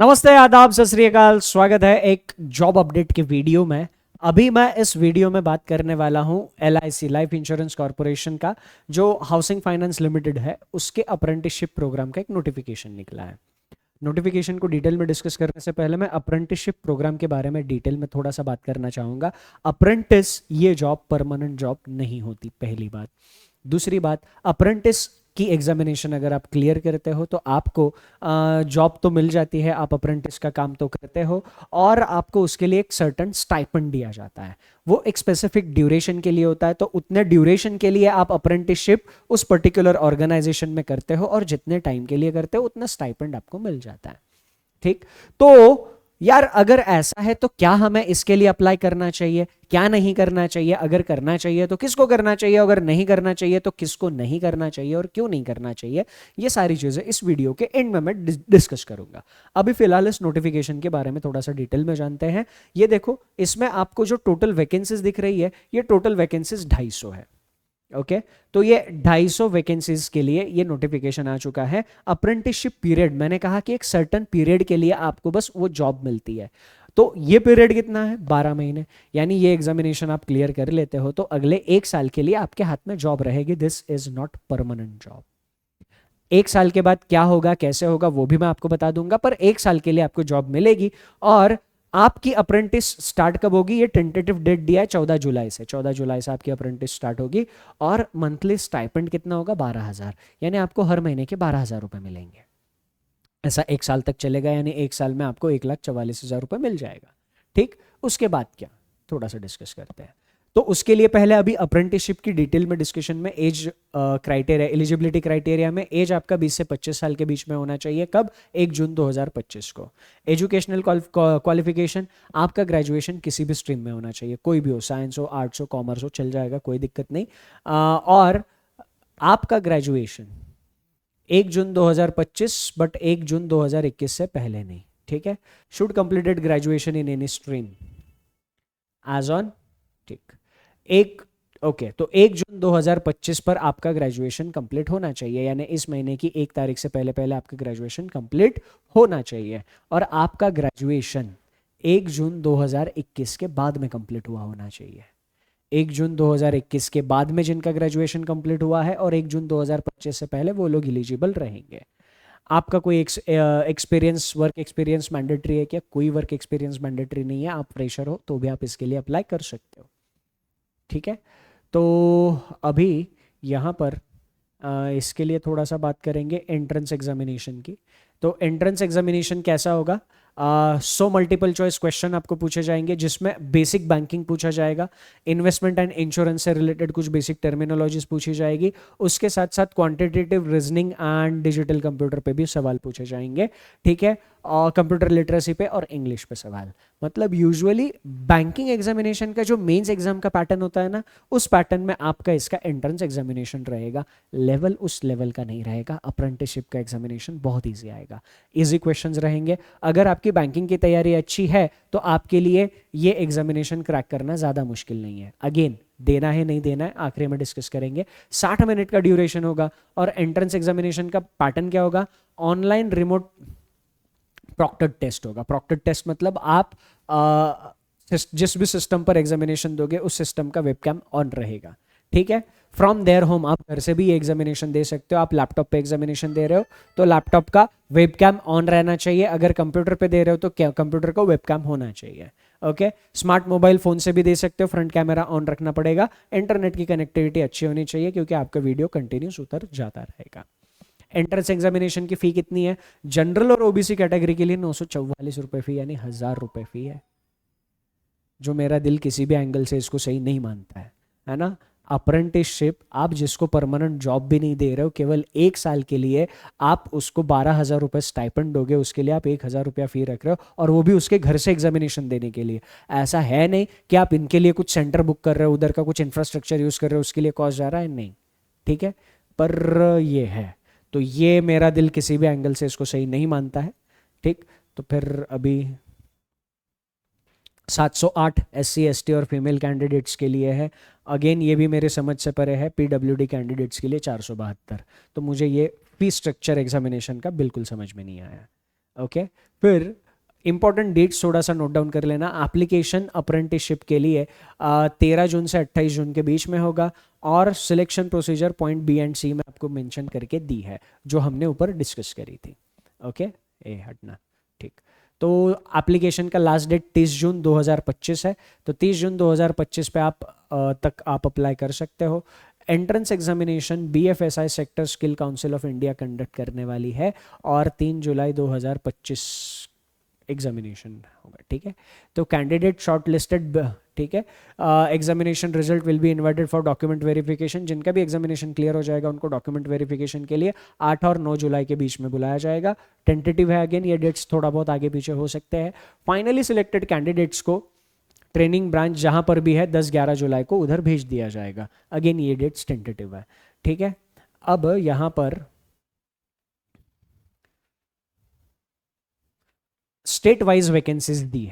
नमस्ते, आदाब, सत श्री अकाल। स्वागत है एक जॉब अपडेट के वीडियो में। अभी मैं इस वीडियो में बात करने वाला हूं LIC लाइफ इंश्योरेंस कॉरपोरेशन का, जो हाउसिंग फाइनेंस लिमिटेड है, उसके अप्रेंटिसशिप प्रोग्राम का एक नोटिफिकेशन निकला है। नोटिफिकेशन को डिटेल में डिस्कस करने से पहले मैं अप्रेंटिसशिप प्रोग्राम के बारे में डिटेल में थोड़ा सा बात करना चाहूँगा। अप्रेंटिस ये जॉब परमानेंट जॉब नहीं होती, पहली बात। दूसरी बात, अप्रेंटिस की एग्जामिनेशन अगर आप क्लियर करते हो तो आपको जॉब तो मिल जाती है, आप अप्रेंटिस का काम तो करते हो और आपको उसके लिए एक सर्टन स्टाइपेंड दिया जाता है। वो एक स्पेसिफिक ड्यूरेशन के लिए होता है, तो उतने ड्यूरेशन के लिए आप अप्रेंटिसशिप उस पर्टिकुलर ऑर्गेनाइजेशन में करते हो और जितने टाइम के लिए करते हो उतना स्टाइपेंड आपको मिल जाता है। ठीक, तो यार अगर ऐसा है तो क्या हमें इसके लिए अप्लाई करना चाहिए, क्या नहीं करना चाहिए? अगर करना चाहिए तो किसको करना चाहिए, अगर नहीं करना चाहिए तो किसको नहीं करना चाहिए और क्यों नहीं करना चाहिए, ये सारी चीजें इस वीडियो के एंड में मैं डिस्कस करूंगा। अभी फिलहाल इस नोटिफिकेशन के बारे में थोड़ा सा डिटेल में जानते हैं। ये देखो, इसमें आपको जो टोटल वैकेंसीज दिख रही है, ये टोटल वैकेंसीज 250 है। ओके, तो ये 250 वैकेंसीज के लिए ये नोटिफिकेशन आ चुका है। अप्रेंटिसशिप पीरियड, मैंने कहा कि एक सर्टन पीरियड के लिए आपको बस वो जॉब मिलती है। तो ये पीरियड कितना है? 12 महीने। यानी ये एग्जामिनेशन आप क्लियर कर लेते हो तो अगले 1 साल के लिए आपके हाथ में जॉब रहेगी। This is not permanent job. 1 साल के बाद क्या होगा, कैसे होगा, वो भी मैं आपको बता दूंगा, पर 1 साल के लिए आपको जॉब मिलेगी। और आपकी अप्रेंटिस स्टार्ट कब होगी? ये टेंटेटिव डेट दिया है 14 जुलाई से। 14 जुलाई से आपकी अप्रेंटिस स्टार्ट होगी और मंथली स्टाइपेंड कितना होगा? 12,000। यानी आपको हर महीने के 12,000 रुपए मिलेंगे। ऐसा 1 साल तक चलेगा, यानी 1 साल में आपको 1,44,000 रुपए मिल जाएगा। ठीक, उसके बाद क्या, थोड़ा सा डिस्कस करते हैं। तो उसके लिए पहले अभी अप्रेंटिसशिप की डिटेल में डिस्कशन में एज क्राइटेरिया, एलिजिबिलिटी क्राइटेरिया में एज आपका 20 से 25 साल के बीच में होना चाहिए। कब? 1 जून 2025 को। एजुकेशनल क्वालिफिकेशन, आपका ग्रेजुएशन किसी भी स्ट्रीम में होना चाहिए, कोई भी हो, साइंस हो, आर्ट्स हो, कॉमर्स हो, चल जाएगा, कोई दिक्कत नहीं। और आपका ग्रेजुएशन 1 जून 2025 बट 1 जून 2021 से पहले नहीं। ठीक है, should completed graduation in any stream as on. ठीक, एक ओके, तो 1 जून 2025 पर आपका ग्रेजुएशन कंप्लीट होना चाहिए, यानी इस महीने की 1 तारीख से पहले पहले आपका ग्रेजुएशन कंप्लीट होना चाहिए। और आपका ग्रेजुएशन 1 जून 2021 के बाद में कंप्लीट हुआ होना चाहिए। 1 जून 2021 के बाद में जिनका ग्रेजुएशन कंप्लीट हुआ है और 1 जून 2025 से पहले, वो लोग एलिजिबल रहेंगे। आपका कोई एक्सपीरियंस, वर्क एक्सपीरियंस मैंडेटरी है क्या? कोई वर्क एक्सपीरियंस मैंडेटरी नहीं है। आप फ्रेशर हो तो भी आप इसके लिए अप्लाई कर सकते हो। ठीक है, तो अभी यहाँ पर इसके लिए थोड़ा सा बात करेंगे एंट्रेंस एग्जामिनेशन की। तो एंट्रेंस एग्जामिनेशन कैसा होगा? 100 मल्टीपल चॉइस क्वेश्चन आपको पूछे जाएंगे, जिसमें बेसिक बैंकिंग पूछा जाएगा, इन्वेस्टमेंट एंड इंश्योरेंस से रिलेटेड कुछ बेसिक टर्मिनोलॉजीज पूछी जाएगी, उसके साथ साथ quantitative reasoning and digital computer पे भी सवाल पूछे जाएंगे। ठीक है, और कंप्यूटर लिटरेसी पे और इंग्लिश पे सवाल। मतलब यूजुअली बैंकिंग एग्जामिनेशन का जो मेंस एग्जाम का पैटर्न होता है ना, उस पैटर्न में आपका इसका एंट्रेंस एग्जामिनेशन रहेगा। लेवल उस लेवल का नहीं रहेगा। अप्रेंटिसशिप का एग्जामिनेशन बहुत ईजी आएगा, इजी क्वेश्चंस रहेंगे। अगर आपकी बैंकिंग की तैयारी अच्छी है तो आपके लिए ये एग्जामिनेशन क्रैक करना ज़्यादा मुश्किल नहीं है। अगेन, देना है नहीं देना है आखिरी में डिस्कस करेंगे। 60 मिनट का ड्यूरेशन होगा। और एंट्रेंस एग्जामिनेशन का पैटर्न क्या होगा? ऑनलाइन रिमोट प्रॉक्टेड टेस्ट होगा। प्रॉक्टेड टेस्ट मतलब आप जिस भी सिस्टम पर एग्जामिनेशन दोगे उस सिस्टम का वेबकैम ऑन रहेगा। ठीक है, फ्रॉम देयर होम, आप घर से भी ये एग्जामिनेशन दे सकते हो। आप लैपटॉप पे एग्जामिनेशन दे रहे हो तो लैपटॉप का वेबकैम ऑन रहना चाहिए। अगर कंप्यूटर पे दे रहे हो तो क्या कंप्यूटर का वेबकैम होना चाहिए। ओके, स्मार्ट मोबाइल फोन से भी दे सकते हो, फ्रंट कैमरा ऑन रखना पड़ेगा। इंटरनेट की कनेक्टिविटी अच्छी होनी चाहिए क्योंकि आपका वीडियो कंटिन्यूस उतर जाता रहेगा। एंट्रेंस एग्जामिनेशन की फी कितनी है? जनरल और ओबीसी कैटेगरी के लिए 944 रुपए फी, यानी 1,000 रुपए फी है, जो मेरा दिल किसी भी एंगल से इसको सही नहीं मानता है ना। अप्रेंटिसशिप, आप जिसको परमानेंट जॉब भी नहीं दे रहे हो, केवल 1 साल के लिए आप उसको 12,000 रुपये स्टाइपेंड दोगे, उसके लिए आप 1,000 रुपया फी रख रहे हो, और वो भी उसके घर से एग्जामिनेशन देने के लिए। ऐसा है नहीं कि आप इनके लिए कुछ सेंटर बुक कर रहे हो, उधर का कुछ इंफ्रास्ट्रक्चर यूज कर रहे हो, उसके लिए कॉस्ट जा रहा है, नहीं। ठीक है, पर ये है, तो ये मेरा दिल किसी भी एंगल से इसको सही नहीं मानता है। ठीक, तो फिर अभी 708 SC ST और फीमेल कैंडिडेट्स के लिए है। अगेन ये भी मेरे समझ से परे है। PWD कैंडिडेट्स के लिए 472। तो मुझे ये फी स्ट्रक्चर एग्जामिनेशन का बिल्कुल समझ में नहीं आया। ओके फिर इंपॉर्टेंट डेट्स थोड़ा सा नोट डाउन कर लेना। एप्लीकेशन अप्रेंटिसशिप के लिए 13 जून से 28 जून के बीच में होगा, और selection procedure point B and C में आपको मेंशन करके दी है, जो हमने ऊपर डिस्कस करी थी। ओके ए हटना, ठीक। तो एप्लीकेशन का लास्ट डेट 30 जून 2025 है, तो 30 जून 2025 पे आप तक आप अप्लाई कर सकते हो। Entrance examination BFSI sector skill council of India conduct करने वाली है, और 3 जुलाई 2025 एग्जामिनेशन होगा, ठीक है। तो कैंडिडेट शॉर्ट लिस्टेड, ठीक है। Examination result will be invited for document verification. जिनका भी एग्जामिनेशन क्लियर हो जाएगा उनको डॉक्यूमेंट वेरिफिकेशन के लिए 8 और 9 जुलाई के बीच में बुलाया जाएगा। टेंटेटिव है, अगेन ये डेट्स थोड़ा बहुत आगे पीछे हो सकते हैं। फाइनली सिलेक्टेड कैंडिडेट्स को ट्रेनिंग ब्रांच जहां पर भी है 10-11 जुलाई को उधर भेज दिया जाएगा। अगेन ये डेट्स टेंटेटिव है, ठीक है। अब यहां पर स्टेट वाइज वैकेंसीज दी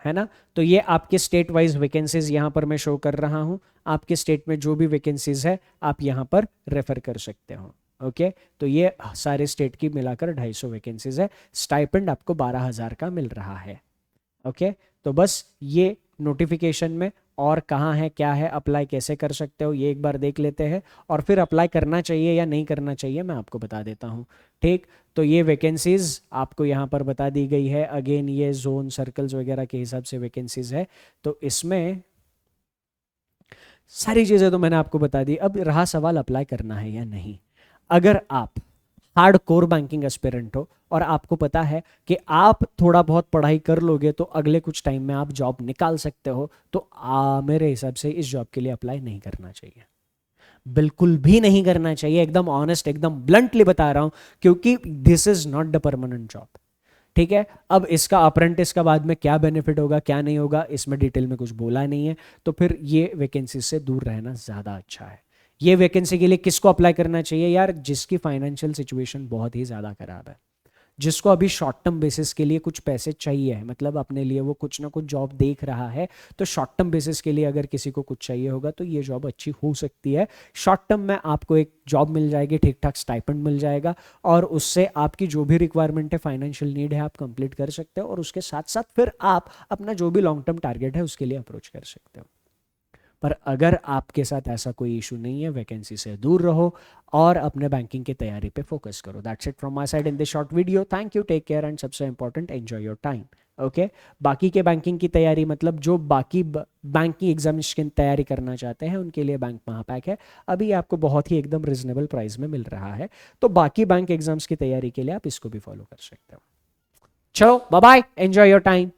है ना। तो ये आपके स्टेट वाइज वैकेंसीज यहां पर मैं शो कर रहा हूं। आपके स्टेट में जो भी वैकेंसीज है आप यहां पर रेफर कर सकते हो। ओके तो ये सारे स्टेट की मिलाकर 250 वैकेंसीज है। स्टाइपेंड आपको 12,000 का मिल रहा है। ओके तो बस ये नोटिफिकेशन में और कहाँ है क्या है, अप्लाई कैसे कर सकते हो, ये एक बार देख लेते हैं, और फिर अप्लाई करना चाहिए या नहीं करना चाहिए मैं आपको बता देता हूँ, ठीक। तो ये वैकेंसीज आपको यहाँ पर बता दी गई है। अगेन ये जोन सर्कल्स वगैरह के हिसाब से वैकेंसीज है। तो इसमें सारी चीज़ें तो मैंने आपको बता दी। अब रहा सवाल अप्लाई करना है या नहीं। अगर आप हार्ड कोर बैंकिंग एस्पिरेंट हो और आपको पता है कि आप थोड़ा बहुत पढ़ाई कर लोगे तो अगले कुछ टाइम में आप जॉब निकाल सकते हो, तो मेरे हिसाब से इस जॉब के लिए अप्लाई नहीं करना चाहिए, बिल्कुल भी नहीं करना चाहिए। एकदम ऑनेस्ट, एकदम ब्लंटली बता रहा हूं, क्योंकि this is not the permanent job, ठीक है। अब इसका अप्रेंटिस का बाद में क्या बेनिफिट होगा क्या नहीं होगा इसमें डिटेल में कुछ बोला नहीं है, तो फिर ये वैकेंसी से दूर रहना ज़्यादा अच्छा है। ये वैकेंसी के लिए किसको अप्लाई करना चाहिए यार, जिसकी फाइनेंशियल सिचुएशन बहुत ही ज़्यादा खराब है, जिसको अभी शॉर्ट टर्म बेसिस के लिए कुछ पैसे चाहिए है, मतलब अपने लिए वो कुछ ना कुछ जॉब देख रहा है, तो शॉर्ट टर्म बेसिस के लिए अगर किसी को कुछ चाहिए होगा तो ये जॉब अच्छी हो सकती है। शॉर्ट टर्म में आपको एक जॉब मिल जाएगी, ठीक ठाक स्टाइपेंड मिल जाएगा, और उससे आपकी जो भी रिक्वायरमेंट है, फाइनेंशियल नीड है, आप कंप्लीट कर सकते हो, और उसके साथ साथ फिर आप अपना जो भी लॉन्ग टर्म टारगेट है उसके लिए अप्रोच कर सकते हो। पर अगर आपके साथ ऐसा कोई इशू नहीं है, वैकेंसी से दूर रहो और अपने बैंकिंग की तैयारी पे फोकस करो। That's it from my side in this short video. Thank you, take care, and सबसे important, enjoy your time. Okay बाकी के बैंकिंग की तैयारी, मतलब जो बाकी बैंकिंग एग्जाम्स की तैयारी करना चाहते हैं उनके लिए बैंक महापैक है, अभी आपको बहुत ही एकदम रिजनेबल प्राइस में मिल रहा है। तो बाकी बैंक एग्जाम्स की तैयारी के लिए आप इसको भी फॉलो कर सकते हो। चलो bye bye, enjoy your time.